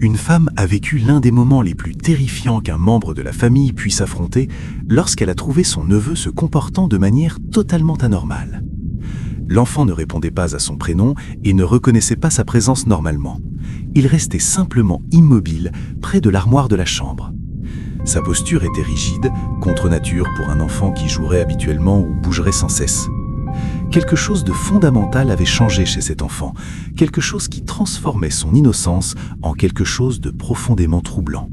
Une femme a vécu l'un des moments les plus terrifiants qu'un membre de la famille puisse affronter lorsqu'elle a trouvé son neveu se comportant de manière totalement anormale. L'enfant ne répondait pas à son prénom et ne reconnaissait pas sa présence normalement. Il restait simplement immobile près de l'armoire de la chambre. Sa posture était rigide, contre nature pour un enfant qui jouerait habituellement ou bougerait sans cesse. Quelque chose de fondamental avait changé chez cet enfant, quelque chose qui transformait son innocence en quelque chose de profondément troublant.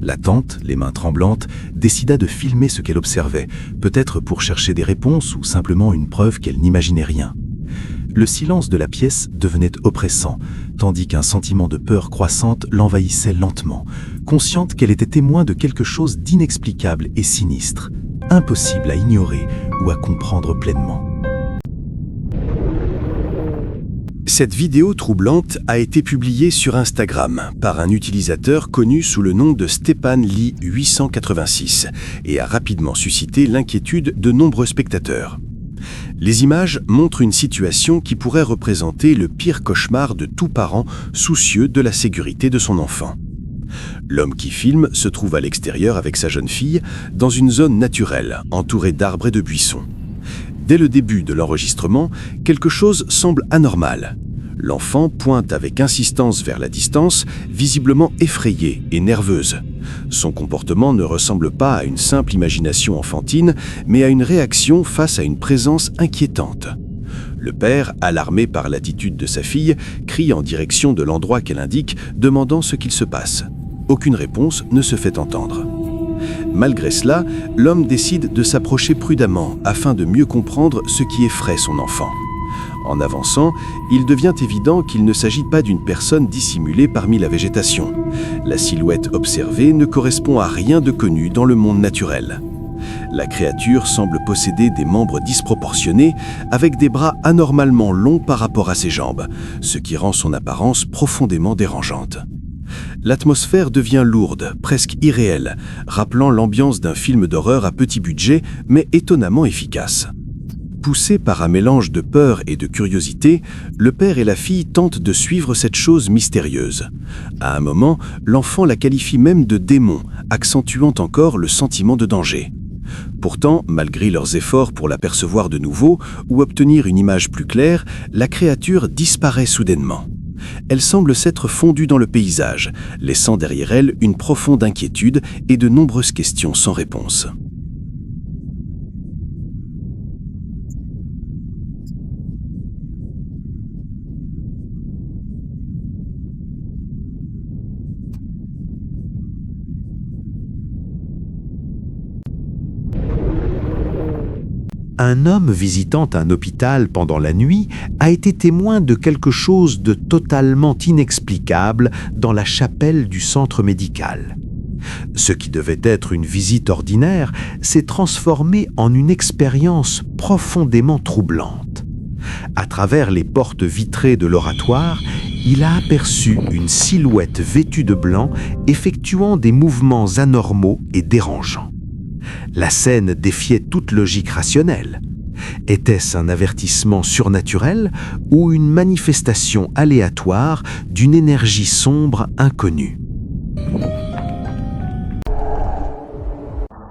La tante, les mains tremblantes, décida de filmer ce qu'elle observait, peut-être pour chercher des réponses ou simplement une preuve qu'elle n'imaginait rien. Le silence de la pièce devenait oppressant, tandis qu'un sentiment de peur croissante l'envahissait lentement, consciente qu'elle était témoin de quelque chose d'inexplicable et sinistre, impossible à ignorer ou à comprendre pleinement. Cette vidéo troublante a été publiée sur Instagram par un utilisateur connu sous le nom de Stepan Lee 886 et a rapidement suscité l'inquiétude de nombreux spectateurs. Les images montrent une situation qui pourrait représenter le pire cauchemar de tout parent soucieux de la sécurité de son enfant. L'homme qui filme se trouve à l'extérieur avec sa jeune fille, dans une zone naturelle, entourée d'arbres et de buissons. Dès le début de l'enregistrement, quelque chose semble anormal. L'enfant pointe avec insistance vers la distance, visiblement effrayée et nerveuse. Son comportement ne ressemble pas à une simple imagination enfantine, mais à une réaction face à une présence inquiétante. Le père, alarmé par l'attitude de sa fille, crie en direction de l'endroit qu'elle indique, demandant ce qu'il se passe. Aucune réponse ne se fait entendre. Malgré cela, l'homme décide de s'approcher prudemment afin de mieux comprendre ce qui effraie son enfant. En avançant, il devient évident qu'il ne s'agit pas d'une personne dissimulée parmi la végétation. La silhouette observée ne correspond à rien de connu dans le monde naturel. La créature semble posséder des membres disproportionnés avec des bras anormalement longs par rapport à ses jambes, ce qui rend son apparence profondément dérangeante. L'atmosphère devient lourde, presque irréelle, rappelant l'ambiance d'un film d'horreur à petit budget, mais étonnamment efficace. Poussés par un mélange de peur et de curiosité, le père et la fille tentent de suivre cette chose mystérieuse. À un moment, l'enfant la qualifie même de démon, accentuant encore le sentiment de danger. Pourtant, malgré leurs efforts pour l'apercevoir de nouveau ou obtenir une image plus claire, la créature disparaît soudainement. Elle semble s'être fondue dans le paysage, laissant derrière elle une profonde inquiétude et de nombreuses questions sans réponse. Un homme visitant un hôpital pendant la nuit a été témoin de quelque chose de totalement inexplicable dans la chapelle du centre médical. Ce qui devait être une visite ordinaire s'est transformé en une expérience profondément troublante. À travers les portes vitrées de l'oratoire, il a aperçu une silhouette vêtue de blanc effectuant des mouvements anormaux et dérangeants. La scène défiait toute logique rationnelle. Était-ce un avertissement surnaturel ou une manifestation aléatoire d'une énergie sombre inconnue?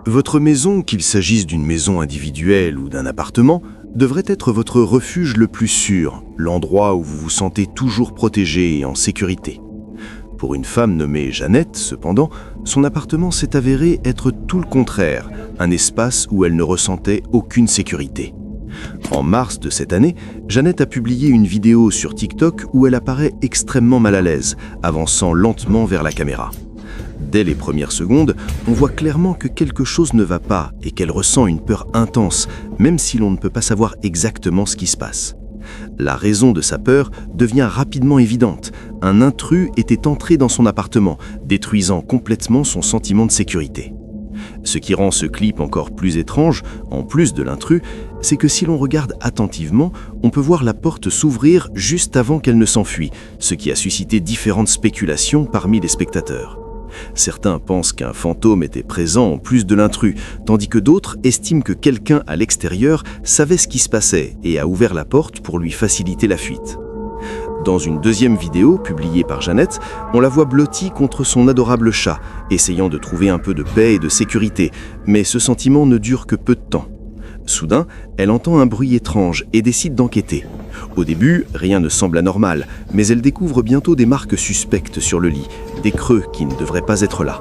Votre maison, qu'il s'agisse d'une maison individuelle ou d'un appartement, devrait être votre refuge le plus sûr, l'endroit où vous vous sentez toujours protégé et en sécurité. Pour une femme nommée Jeannette, cependant, son appartement s'est avéré être tout le contraire, un espace où elle ne ressentait aucune sécurité. En mars de cette année, Jeannette a publié une vidéo sur TikTok où elle apparaît extrêmement mal à l'aise, avançant lentement vers la caméra. Dès les premières secondes, on voit clairement que quelque chose ne va pas et qu'elle ressent une peur intense, même si l'on ne peut pas savoir exactement ce qui se passe. La raison de sa peur devient rapidement évidente. Un intrus était entré dans son appartement, détruisant complètement son sentiment de sécurité. Ce qui rend ce clip encore plus étrange, en plus de l'intrus, c'est que si l'on regarde attentivement, on peut voir la porte s'ouvrir juste avant qu'elle ne s'enfuit, ce qui a suscité différentes spéculations parmi les spectateurs. Certains pensent qu'un fantôme était présent en plus de l'intrus, tandis que d'autres estiment que quelqu'un à l'extérieur savait ce qui se passait et a ouvert la porte pour lui faciliter la fuite. Dans une deuxième vidéo, publiée par Jeannette, on la voit blottie contre son adorable chat, essayant de trouver un peu de paix et de sécurité, mais ce sentiment ne dure que peu de temps. Soudain, elle entend un bruit étrange et décide d'enquêter. Au début, rien ne semble anormal, mais elle découvre bientôt des marques suspectes sur le lit, des creux qui ne devraient pas être là.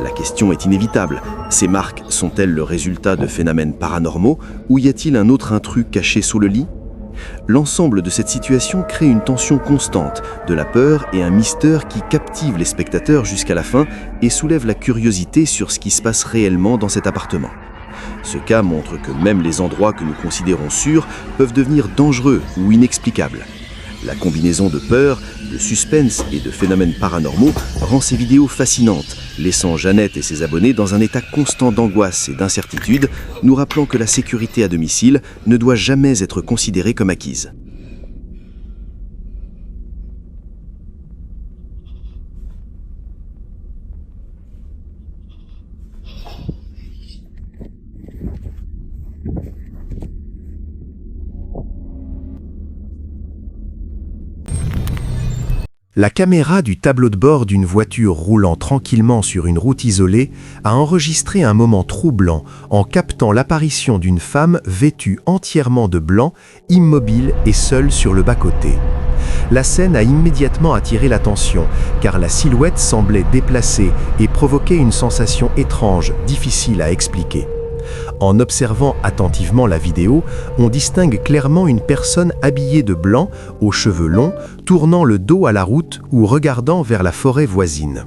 La question est inévitable. Ces marques sont-elles le résultat de phénomènes paranormaux ou y a-t-il un autre intrus caché sous le lit ? L'ensemble de cette situation crée une tension constante, de la peur et un mystère qui captive les spectateurs jusqu'à la fin et soulève la curiosité sur ce qui se passe réellement dans cet appartement. Ce cas montre que même les endroits que nous considérons sûrs peuvent devenir dangereux ou inexplicables. La combinaison de peur, de suspense et de phénomènes paranormaux rend ces vidéos fascinantes, laissant Jeannette et ses abonnés dans un état constant d'angoisse et d'incertitude, nous rappelant que la sécurité à domicile ne doit jamais être considérée comme acquise. La caméra du tableau de bord d'une voiture roulant tranquillement sur une route isolée a enregistré un moment troublant en captant l'apparition d'une femme vêtue entièrement de blanc, immobile et seule sur le bas-côté. La scène a immédiatement attiré l'attention car la silhouette semblait déplacée et provoquait une sensation étrange, difficile à expliquer. En observant attentivement la vidéo, on distingue clairement une personne habillée de blanc, aux cheveux longs, tournant le dos à la route ou regardant vers la forêt voisine.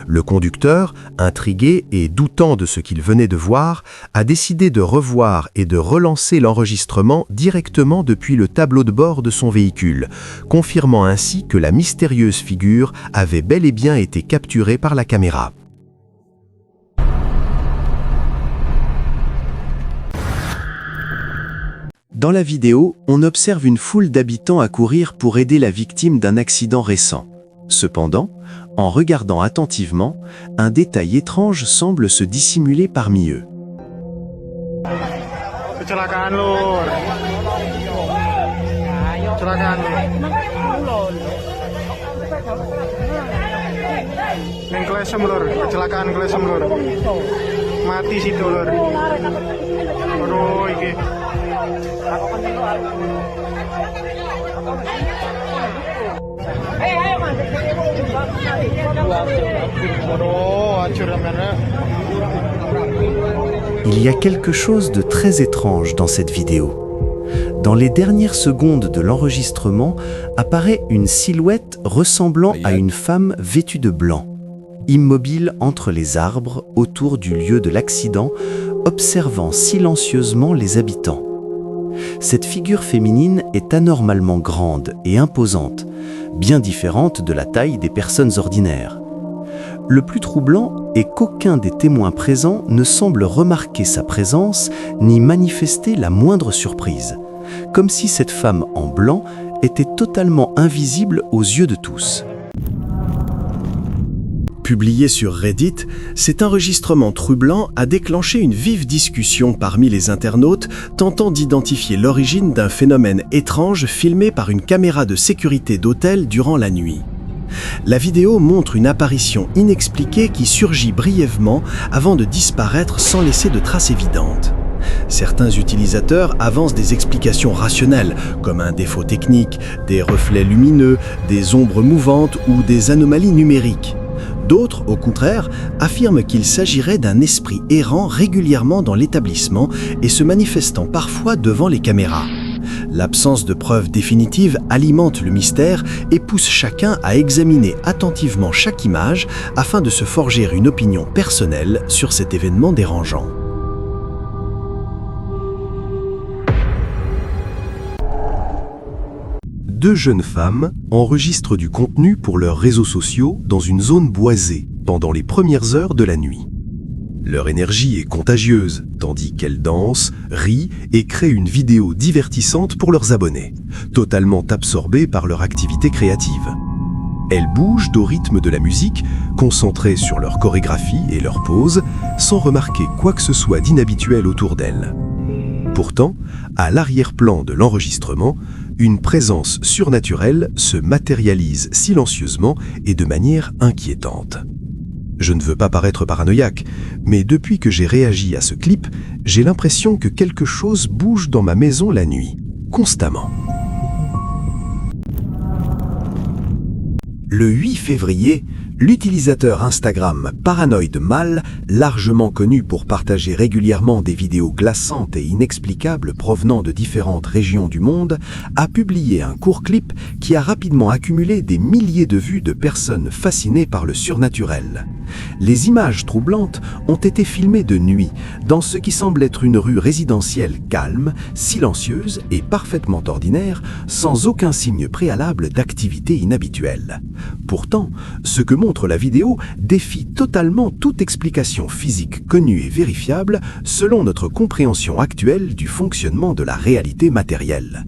Le conducteur, intrigué et doutant de ce qu'il venait de voir, a décidé de revoir et de relancer l'enregistrement directement depuis le tableau de bord de son véhicule, confirmant ainsi que la mystérieuse figure avait bel et bien été capturée par la caméra. Dans la vidéo, on observe une foule d'habitants accourir pour aider la victime d'un accident récent. Cependant, en regardant attentivement, un détail étrange semble se dissimuler parmi eux. Kecelakaan lur. Kecelakaan lur. Ning klesem lur, kecelakaan klesem lur. Mati situ lur. Aduh iki. Il y a quelque chose de très étrange dans cette vidéo. Dans les dernières secondes de l'enregistrement, apparaît une silhouette ressemblant à une femme vêtue de blanc, immobile entre les arbres autour du lieu de l'accident, observant silencieusement les habitants. Cette figure féminine est anormalement grande et imposante, bien différente de la taille des personnes ordinaires. Le plus troublant est qu'aucun des témoins présents ne semble remarquer sa présence ni manifester la moindre surprise, comme si cette femme en blanc était totalement invisible aux yeux de tous. Publié sur Reddit, cet enregistrement troublant a déclenché une vive discussion parmi les internautes tentant d'identifier l'origine d'un phénomène étrange filmé par une caméra de sécurité d'hôtel durant la nuit. La vidéo montre une apparition inexpliquée qui surgit brièvement avant de disparaître sans laisser de traces évidentes. Certains utilisateurs avancent des explications rationnelles, comme un défaut technique, des reflets lumineux, des ombres mouvantes ou des anomalies numériques. D'autres, au contraire, affirment qu'il s'agirait d'un esprit errant régulièrement dans l'établissement et se manifestant parfois devant les caméras. L'absence de preuves définitives alimente le mystère et pousse chacun à examiner attentivement chaque image afin de se forger une opinion personnelle sur cet événement dérangeant. Deux jeunes femmes enregistrent du contenu pour leurs réseaux sociaux dans une zone boisée pendant les premières heures de la nuit. Leur énergie est contagieuse, tandis qu'elles dansent, rient et créent une vidéo divertissante pour leurs abonnés, totalement absorbés par leur activité créative. Elles bougent au rythme de la musique, concentrées sur leur chorégraphie et leur pose, sans remarquer quoi que ce soit d'inhabituel autour d'elles. Pourtant, à l'arrière-plan de l'enregistrement, une présence surnaturelle se matérialise silencieusement et de manière inquiétante. Je ne veux pas paraître paranoïaque, mais depuis que j'ai réagi à ce clip, j'ai l'impression que quelque chose bouge dans ma maison la nuit, constamment. Le 8 février, l'utilisateur Instagram Paranoid Mal, largement connu pour partager régulièrement des vidéos glaçantes et inexplicables provenant de différentes régions du monde, a publié un court clip qui a rapidement accumulé des milliers de vues de personnes fascinées par le surnaturel. Les images troublantes ont été filmées de nuit, dans ce qui semble être une rue résidentielle calme, silencieuse et parfaitement ordinaire, sans aucun signe préalable d'activité inhabituelle. Pourtant, ce que montre la vidéo défie totalement toute explication physique connue et vérifiable selon notre compréhension actuelle du fonctionnement de la réalité matérielle.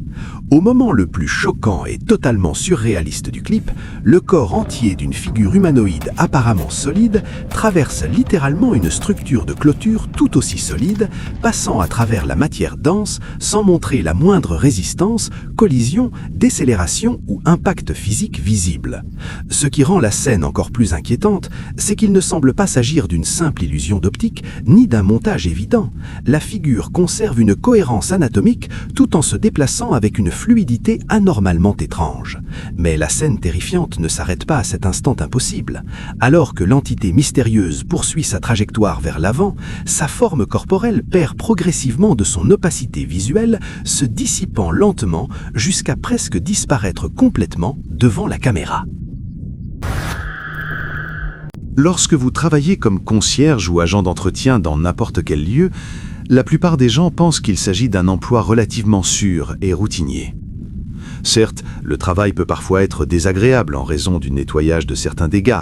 Au moment le plus choquant et totalement surréaliste du clip, le corps entier d'une figure humanoïde apparemment solide traverse littéralement une structure de clôture tout aussi solide, passant à travers la matière dense sans montrer la moindre résistance, collision, décélération ou impact physique visible. Ce qui rend la scène encore plus inquiétante, c'est qu'il ne semble pas s'agir d'une simple illusion d'optique ni d'un montage évident. La figure conserve une cohérence anatomique tout en se déplaçant avec une fluidité anormalement étrange. Mais la scène terrifiante ne s'arrête pas à cet instant impossible. Alors que l'entité mystérieuse poursuit sa trajectoire vers l'avant, sa forme corporelle perd progressivement de son opacité visuelle, se dissipant lentement jusqu'à presque disparaître complètement devant la caméra. Lorsque vous travaillez comme concierge ou agent d'entretien dans n'importe quel lieu, la plupart des gens pensent qu'il s'agit d'un emploi relativement sûr et routinier. Certes, le travail peut parfois être désagréable en raison du nettoyage de certains dégâts,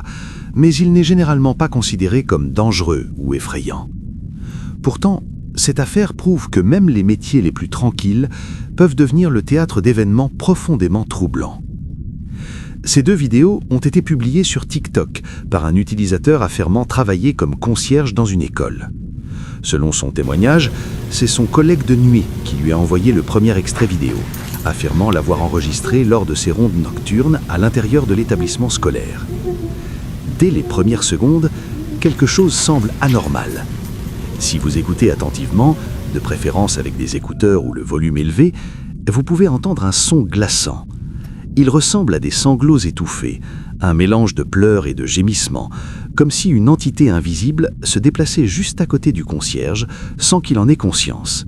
mais il n'est généralement pas considéré comme dangereux ou effrayant. Pourtant, cette affaire prouve que même les métiers les plus tranquilles peuvent devenir le théâtre d'événements profondément troublants. Ces deux vidéos ont été publiées sur TikTok par un utilisateur affirmant travailler comme concierge dans une école. Selon son témoignage, c'est son collègue de nuit qui lui a envoyé le premier extrait vidéo, affirmant l'avoir enregistré lors de ses rondes nocturnes à l'intérieur de l'établissement scolaire. Dès les premières secondes, quelque chose semble anormal. Si vous écoutez attentivement, de préférence avec des écouteurs ou le volume élevé, vous pouvez entendre un son glaçant. Il ressemble à des sanglots étouffés, un mélange de pleurs et de gémissements, comme si une entité invisible se déplaçait juste à côté du concierge sans qu'il en ait conscience.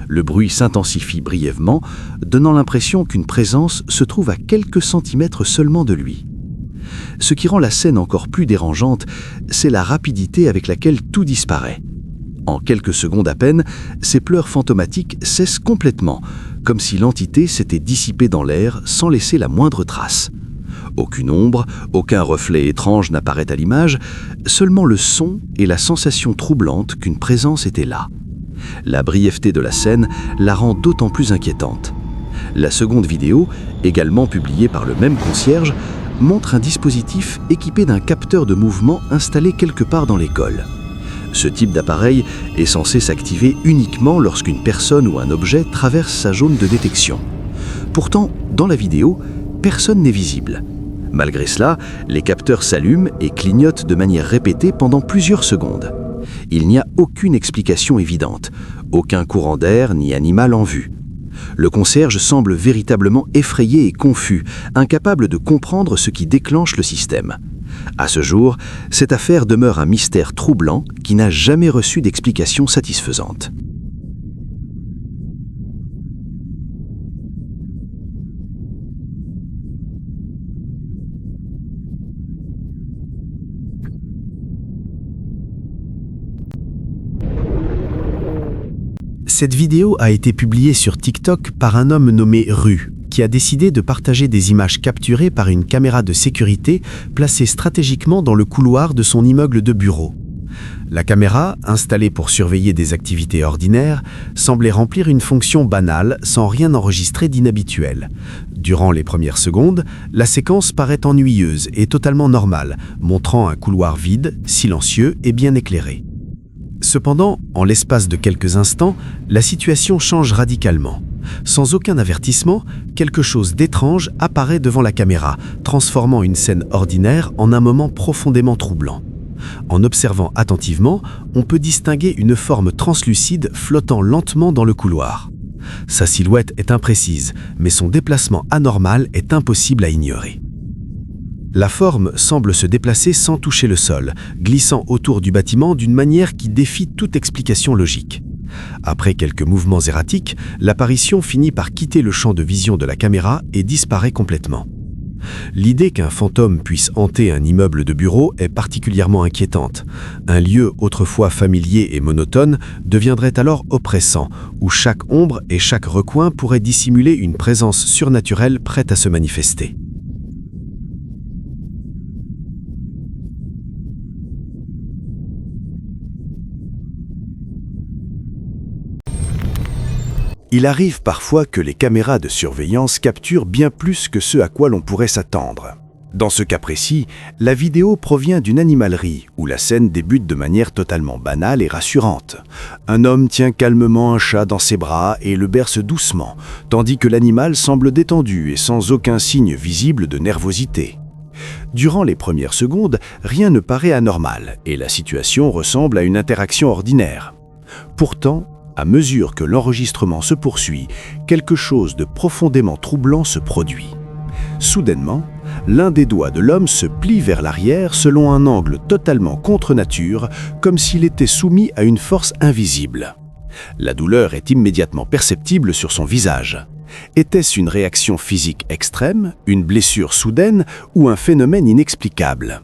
Le bruit s'intensifie brièvement, donnant l'impression qu'une présence se trouve à quelques centimètres seulement de lui. Ce qui rend la scène encore plus dérangeante, c'est la rapidité avec laquelle tout disparaît. En quelques secondes à peine, ces pleurs fantomatiques cessent complètement, comme si l'entité s'était dissipée dans l'air sans laisser la moindre trace. Aucune ombre, aucun reflet étrange n'apparaît à l'image, seulement le son et la sensation troublante qu'une présence était là. La brièveté de la scène la rend d'autant plus inquiétante. La seconde vidéo, également publiée par le même concierge, montre un dispositif équipé d'un capteur de mouvement installé quelque part dans l'école. Ce type d'appareil est censé s'activer uniquement lorsqu'une personne ou un objet traverse sa zone de détection. Pourtant, dans la vidéo, personne n'est visible. Malgré cela, les capteurs s'allument et clignotent de manière répétée pendant plusieurs secondes. Il n'y a aucune explication évidente, aucun courant d'air ni animal en vue. Le concierge semble véritablement effrayé et confus, incapable de comprendre ce qui déclenche le système. À ce jour, cette affaire demeure un mystère troublant qui n'a jamais reçu d'explication satisfaisante. Cette vidéo a été publiée sur TikTok par un homme nommé Ru, qui a décidé de partager des images capturées par une caméra de sécurité placée stratégiquement dans le couloir de son immeuble de bureau. La caméra, installée pour surveiller des activités ordinaires, semblait remplir une fonction banale sans rien enregistrer d'inhabituel. Durant les premières secondes, la séquence paraît ennuyeuse et totalement normale, montrant un couloir vide, silencieux et bien éclairé. Cependant, en l'espace de quelques instants, la situation change radicalement. Sans aucun avertissement, quelque chose d'étrange apparaît devant la caméra, transformant une scène ordinaire en un moment profondément troublant. En observant attentivement, on peut distinguer une forme translucide flottant lentement dans le couloir. Sa silhouette est imprécise, mais son déplacement anormal est impossible à ignorer. La forme semble se déplacer sans toucher le sol, glissant autour du bâtiment d'une manière qui défie toute explication logique. Après quelques mouvements erratiques, l'apparition finit par quitter le champ de vision de la caméra et disparaît complètement. L'idée qu'un fantôme puisse hanter un immeuble de bureau est particulièrement inquiétante. Un lieu autrefois familier et monotone deviendrait alors oppressant, où chaque ombre et chaque recoin pourraient dissimuler une présence surnaturelle prête à se manifester. Il arrive parfois que les caméras de surveillance capturent bien plus que ce à quoi l'on pourrait s'attendre. Dans ce cas précis, la vidéo provient d'une animalerie où la scène débute de manière totalement banale et rassurante. Un homme tient calmement un chat dans ses bras et le berce doucement, tandis que l'animal semble détendu et sans aucun signe visible de nervosité. Durant les premières secondes, rien ne paraît anormal et la situation ressemble à une interaction ordinaire. Pourtant, à mesure que l'enregistrement se poursuit, quelque chose de profondément troublant se produit. Soudainement, l'un des doigts de l'homme se plie vers l'arrière selon un angle totalement contre nature, comme s'il était soumis à une force invisible. La douleur est immédiatement perceptible sur son visage. Était-ce une réaction physique extrême, une blessure soudaine ou un phénomène inexplicable ?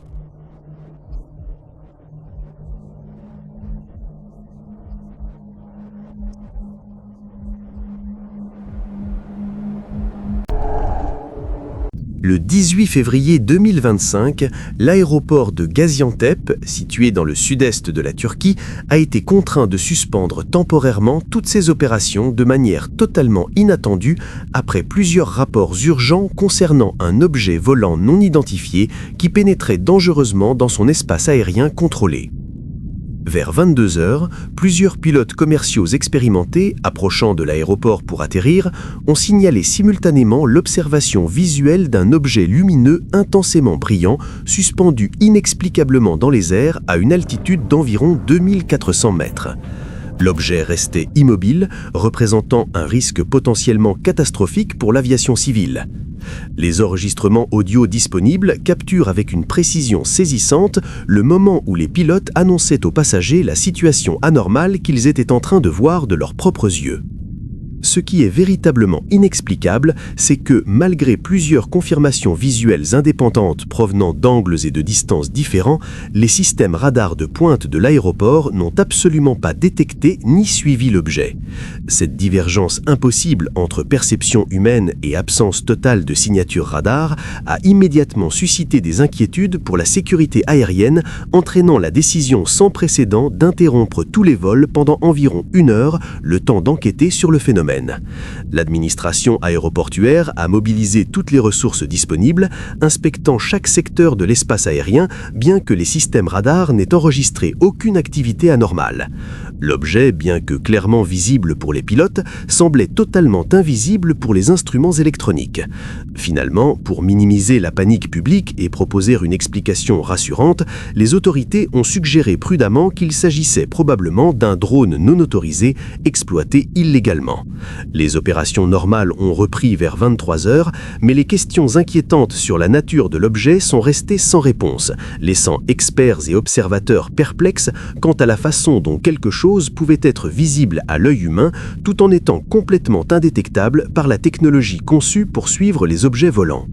Le 18 février 2025, l'aéroport de Gaziantep, situé dans le sud-est de la Turquie, a été contraint de suspendre temporairement toutes ses opérations de manière totalement inattendue après plusieurs rapports urgents concernant un objet volant non identifié qui pénétrait dangereusement dans son espace aérien contrôlé. Vers 22 heures, plusieurs pilotes commerciaux expérimentés, approchant de l'aéroport pour atterrir, ont signalé simultanément l'observation visuelle d'un objet lumineux intensément brillant, suspendu inexplicablement dans les airs à une altitude d'environ 2400 mètres. L'objet restait immobile, représentant un risque potentiellement catastrophique pour l'aviation civile. Les enregistrements audio disponibles capturent avec une précision saisissante le moment où les pilotes annonçaient aux passagers la situation anormale qu'ils étaient en train de voir de leurs propres yeux. Ce qui est véritablement inexplicable, c'est que, malgré plusieurs confirmations visuelles indépendantes provenant d'angles et de distances différents, les systèmes radars de pointe de l'aéroport n'ont absolument pas détecté ni suivi l'objet. Cette divergence impossible entre perception humaine et absence totale de signature radar a immédiatement suscité des inquiétudes pour la sécurité aérienne, entraînant la décision sans précédent d'interrompre tous les vols pendant environ 1 heure, le temps d'enquêter sur le phénomène. L'administration aéroportuaire a mobilisé toutes les ressources disponibles, inspectant chaque secteur de l'espace aérien, bien que les systèmes radars n'aient enregistré aucune activité anormale. L'objet, bien que clairement visible pour les pilotes, semblait totalement invisible pour les instruments électroniques. Finalement, pour minimiser la panique publique et proposer une explication rassurante, les autorités ont suggéré prudemment qu'il s'agissait probablement d'un drone non autorisé exploité illégalement. Les opérations normales ont repris vers 23 heures, mais les questions inquiétantes sur la nature de l'objet sont restées sans réponse, laissant experts et observateurs perplexes quant à la façon dont quelque chose pouvait être visible à l'œil humain tout en étant complètement indétectable par la technologie conçue pour suivre les objets volants.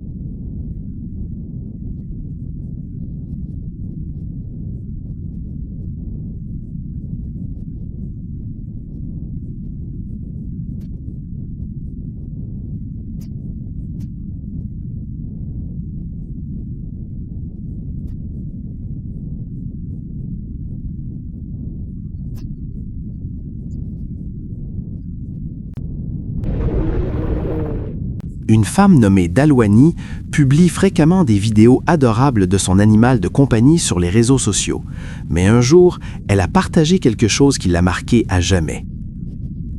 Une femme nommée Dalwani publie fréquemment des vidéos adorables de son animal de compagnie sur les réseaux sociaux. Mais un jour, elle a partagé quelque chose qui l'a marqué à jamais.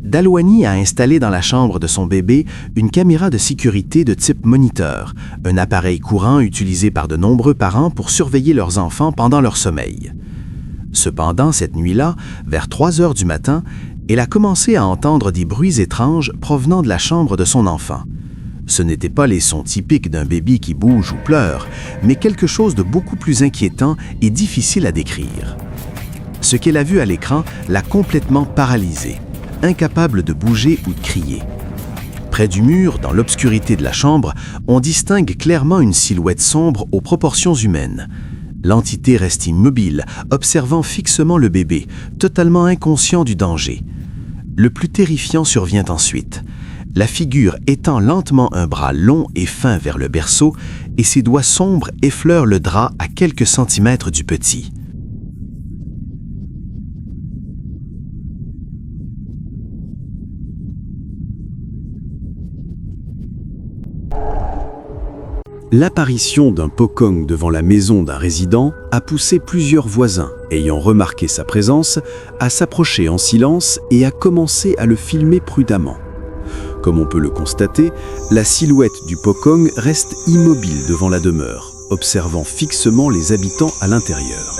Dalwani a installé dans la chambre de son bébé une caméra de sécurité de type moniteur, un appareil courant utilisé par de nombreux parents pour surveiller leurs enfants pendant leur sommeil. Cependant, cette nuit-là, vers 3 heures du matin, elle a commencé à entendre des bruits étranges provenant de la chambre de son enfant. Ce n'étaient pas les sons typiques d'un bébé qui bouge ou pleure, mais quelque chose de beaucoup plus inquiétant et difficile à décrire. Ce qu'elle a vu à l'écran l'a complètement paralysée, incapable de bouger ou de crier. Près du mur, dans l'obscurité de la chambre, on distingue clairement une silhouette sombre aux proportions humaines. L'entité reste immobile, observant fixement le bébé, totalement inconscient du danger. Le plus terrifiant survient ensuite. La figure étend lentement un bras long et fin vers le berceau et ses doigts sombres effleurent le drap à quelques centimètres du petit. L'apparition d'un pocong devant la maison d'un résident a poussé plusieurs voisins, ayant remarqué sa présence, à s'approcher en silence et à commencer à le filmer prudemment. Comme on peut le constater, la silhouette du pocong reste immobile devant la demeure, observant fixement les habitants à l'intérieur.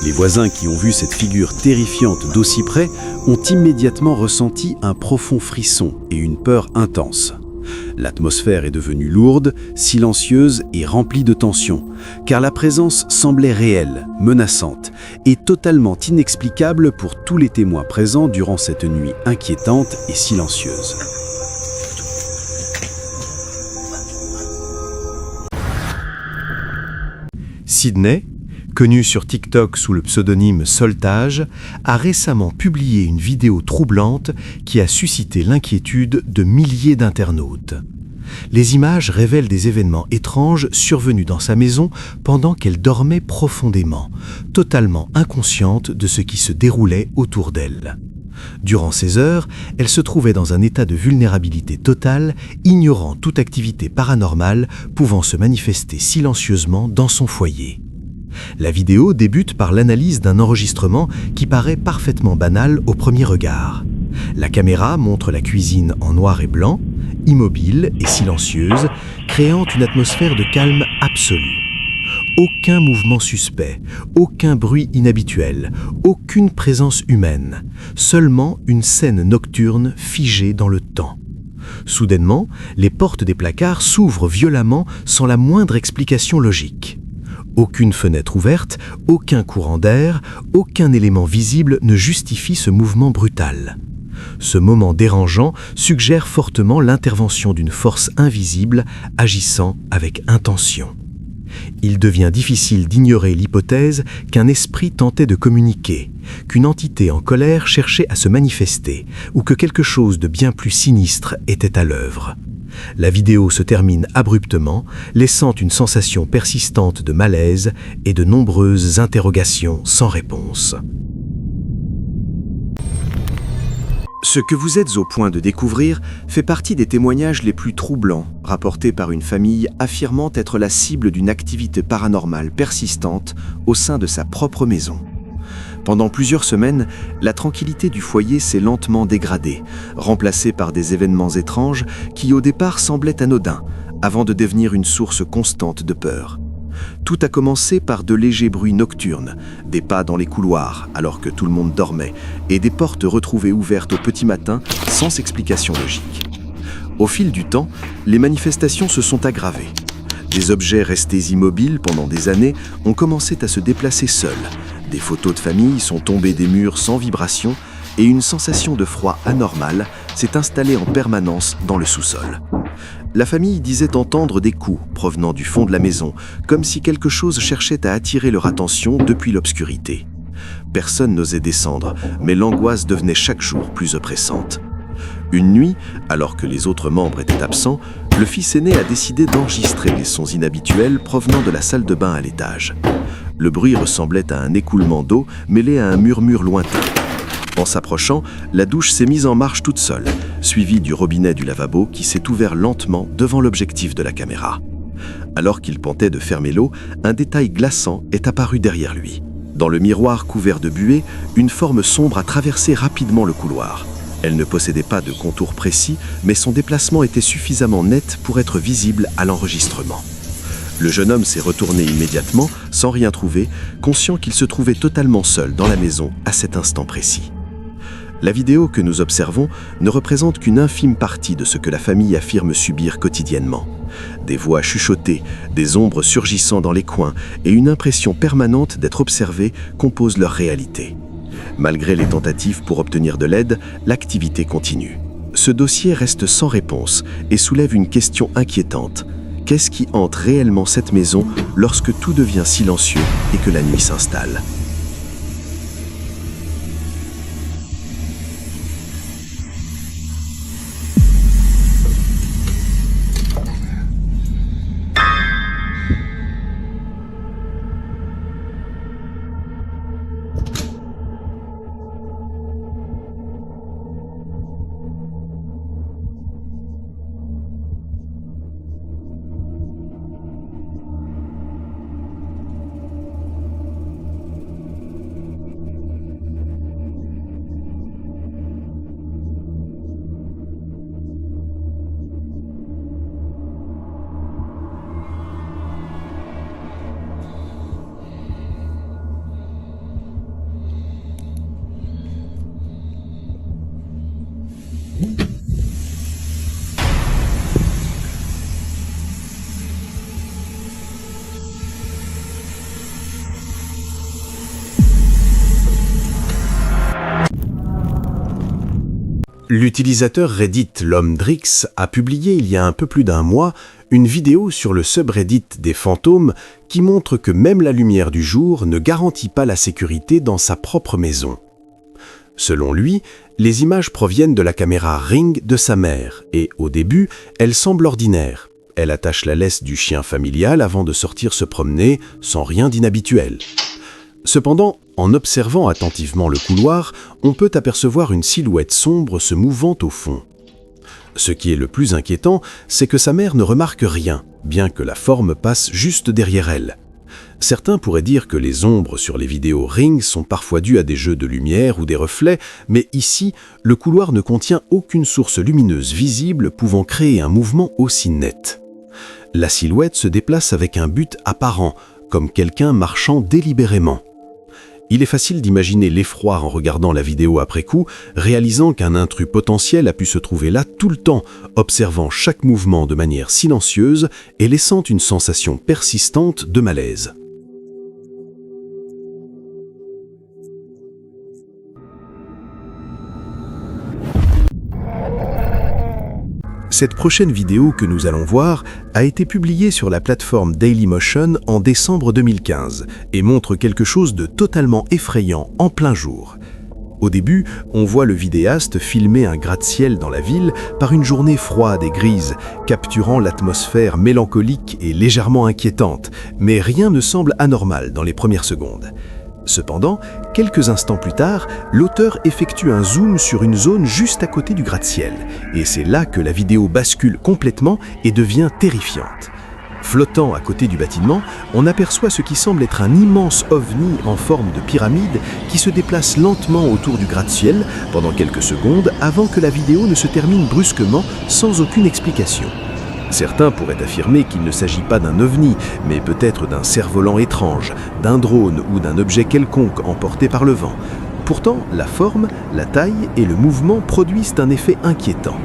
Les voisins qui ont vu cette figure terrifiante d'aussi près ont immédiatement ressenti un profond frisson et une peur intense. L'atmosphère est devenue lourde, silencieuse et remplie de tension, car la présence semblait réelle, menaçante et totalement inexplicable pour tous les témoins présents durant cette nuit inquiétante et silencieuse. Sydney, connu sur TikTok sous le pseudonyme Soltage, a récemment publié une vidéo troublante qui a suscité l'inquiétude de milliers d'internautes. Les images révèlent des événements étranges survenus dans sa maison pendant qu'elle dormait profondément, totalement inconsciente de ce qui se déroulait autour d'elle. Durant ces heures, elle se trouvait dans un état de vulnérabilité totale, ignorant toute activité paranormale pouvant se manifester silencieusement dans son foyer. La vidéo débute par l'analyse d'un enregistrement qui paraît parfaitement banal au premier regard. La caméra montre la cuisine en noir et blanc, immobile et silencieuse, créant une atmosphère de calme absolu. Aucun mouvement suspect, aucun bruit inhabituel, aucune présence humaine, seulement une scène nocturne figée dans le temps. Soudainement, les portes des placards s'ouvrent violemment sans la moindre explication logique. Aucune fenêtre ouverte, aucun courant d'air, aucun élément visible ne justifie ce mouvement brutal. Ce moment dérangeant suggère fortement l'intervention d'une force invisible agissant avec intention. Il devient difficile d'ignorer l'hypothèse qu'un esprit tentait de communiquer, qu'une entité en colère cherchait à se manifester, ou que quelque chose de bien plus sinistre était à l'œuvre. La vidéo se termine abruptement, laissant une sensation persistante de malaise et de nombreuses interrogations sans réponse. Ce que vous êtes au point de découvrir fait partie des témoignages les plus troublants rapportés par une famille affirmant être la cible d'une activité paranormale persistante au sein de sa propre maison. Pendant plusieurs semaines, la tranquillité du foyer s'est lentement dégradée, remplacée par des événements étranges qui au départ semblaient anodins, avant de devenir une source constante de peur. Tout a commencé par de légers bruits nocturnes, des pas dans les couloirs alors que tout le monde dormait, et des portes retrouvées ouvertes au petit matin sans explication logique. Au fil du temps, les manifestations se sont aggravées. Des objets restés immobiles pendant des années ont commencé à se déplacer seuls. Des photos de famille sont tombées des murs sans vibration et une sensation de froid anormal s'est installée en permanence dans le sous-sol. La famille disait entendre des coups provenant du fond de la maison, comme si quelque chose cherchait à attirer leur attention depuis l'obscurité. Personne n'osait descendre, mais l'angoisse devenait chaque jour plus oppressante. Une nuit, alors que les autres membres étaient absents, le fils aîné a décidé d'enregistrer les sons inhabituels provenant de la salle de bain à l'étage. Le bruit ressemblait à un écoulement d'eau mêlé à un murmure lointain. En s'approchant, la douche s'est mise en marche toute seule, suivie du robinet du lavabo qui s'est ouvert lentement devant l'objectif de la caméra. Alors qu'il tentait de fermer l'eau, un détail glaçant est apparu derrière lui. Dans le miroir couvert de buée, une forme sombre a traversé rapidement le couloir. Elle ne possédait pas de contour précis, mais son déplacement était suffisamment net pour être visible à l'enregistrement. Le jeune homme s'est retourné immédiatement, sans rien trouver, conscient qu'il se trouvait totalement seul dans la maison à cet instant précis. La vidéo que nous observons ne représente qu'une infime partie de ce que la famille affirme subir quotidiennement. Des voix chuchotées, des ombres surgissant dans les coins et une impression permanente d'être observés composent leur réalité. Malgré les tentatives pour obtenir de l'aide, l'activité continue. Ce dossier reste sans réponse et soulève une question inquiétante. Qu'est-ce qui hante réellement cette maison lorsque tout devient silencieux et que la nuit s'installe ? L'utilisateur Reddit l'homme Drix a publié il y a un peu plus d'un mois une vidéo sur le subreddit des fantômes qui montre que même la lumière du jour ne garantit pas la sécurité dans sa propre maison. Selon lui, les images proviennent de la caméra Ring de sa mère et, au début, elles semblent ordinaires. Elle attache la laisse du chien familial avant de sortir se promener sans rien d'inhabituel. Cependant, en observant attentivement le couloir, on peut apercevoir une silhouette sombre se mouvant au fond. Ce qui est le plus inquiétant, c'est que sa mère ne remarque rien, bien que la forme passe juste derrière elle. Certains pourraient dire que les ombres sur les vidéos Ring sont parfois dues à des jeux de lumière ou des reflets, mais ici, le couloir ne contient aucune source lumineuse visible pouvant créer un mouvement aussi net. La silhouette se déplace avec un but apparent, comme quelqu'un marchant délibérément. Il est facile d'imaginer l'effroi en regardant la vidéo après coup, réalisant qu'un intrus potentiel a pu se trouver là tout le temps, observant chaque mouvement de manière silencieuse et laissant une sensation persistante de malaise. Cette prochaine vidéo que nous allons voir a été publiée sur la plateforme Dailymotion en décembre 2015 et montre quelque chose de totalement effrayant en plein jour. Au début, on voit le vidéaste filmer un gratte-ciel dans la ville par une journée froide et grise, capturant l'atmosphère mélancolique et légèrement inquiétante, mais rien ne semble anormal dans les premières secondes. Cependant, quelques instants plus tard, l'auteur effectue un zoom sur une zone juste à côté du gratte-ciel, et c'est là que la vidéo bascule complètement et devient terrifiante. Flottant à côté du bâtiment, on aperçoit ce qui semble être un immense ovni en forme de pyramide qui se déplace lentement autour du gratte-ciel pendant quelques secondes avant que la vidéo ne se termine brusquement sans aucune explication. Certains pourraient affirmer qu'il ne s'agit pas d'un ovni, mais peut-être d'un cerf-volant étrange, d'un drone ou d'un objet quelconque emporté par le vent. Pourtant, la forme, la taille et le mouvement produisent un effet inquiétant.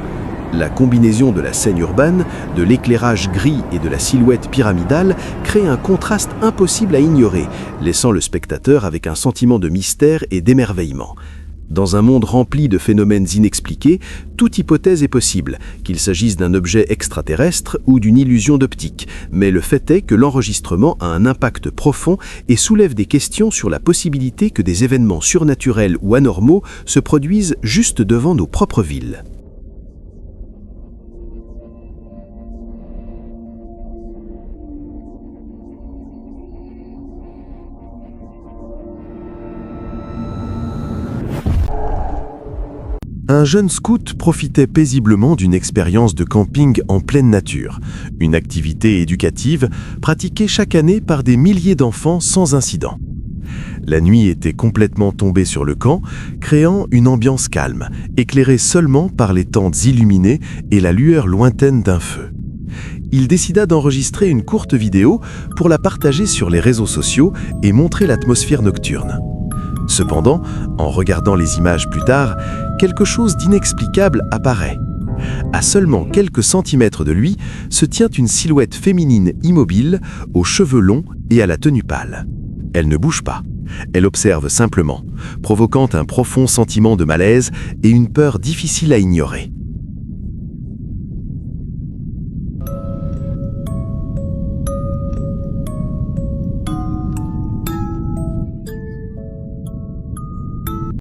La combinaison de la scène urbaine, de l'éclairage gris et de la silhouette pyramidale crée un contraste impossible à ignorer, laissant le spectateur avec un sentiment de mystère et d'émerveillement. Dans un monde rempli de phénomènes inexpliqués, toute hypothèse est possible, qu'il s'agisse d'un objet extraterrestre ou d'une illusion d'optique, mais le fait est que l'enregistrement a un impact profond et soulève des questions sur la possibilité que des événements surnaturels ou anormaux se produisent juste devant nos propres villes. Un jeune scout profitait paisiblement d'une expérience de camping en pleine nature, une activité éducative pratiquée chaque année par des milliers d'enfants sans incident. La nuit était complètement tombée sur le camp, créant une ambiance calme, éclairée seulement par les tentes illuminées et la lueur lointaine d'un feu. Il décida d'enregistrer une courte vidéo pour la partager sur les réseaux sociaux et montrer l'atmosphère nocturne. Cependant, en regardant les images plus tard, quelque chose d'inexplicable apparaît. À seulement quelques centimètres de lui se tient une silhouette féminine immobile, aux cheveux longs et à la tenue pâle. Elle ne bouge pas. Elle observe simplement, provoquant un profond sentiment de malaise et une peur difficile à ignorer.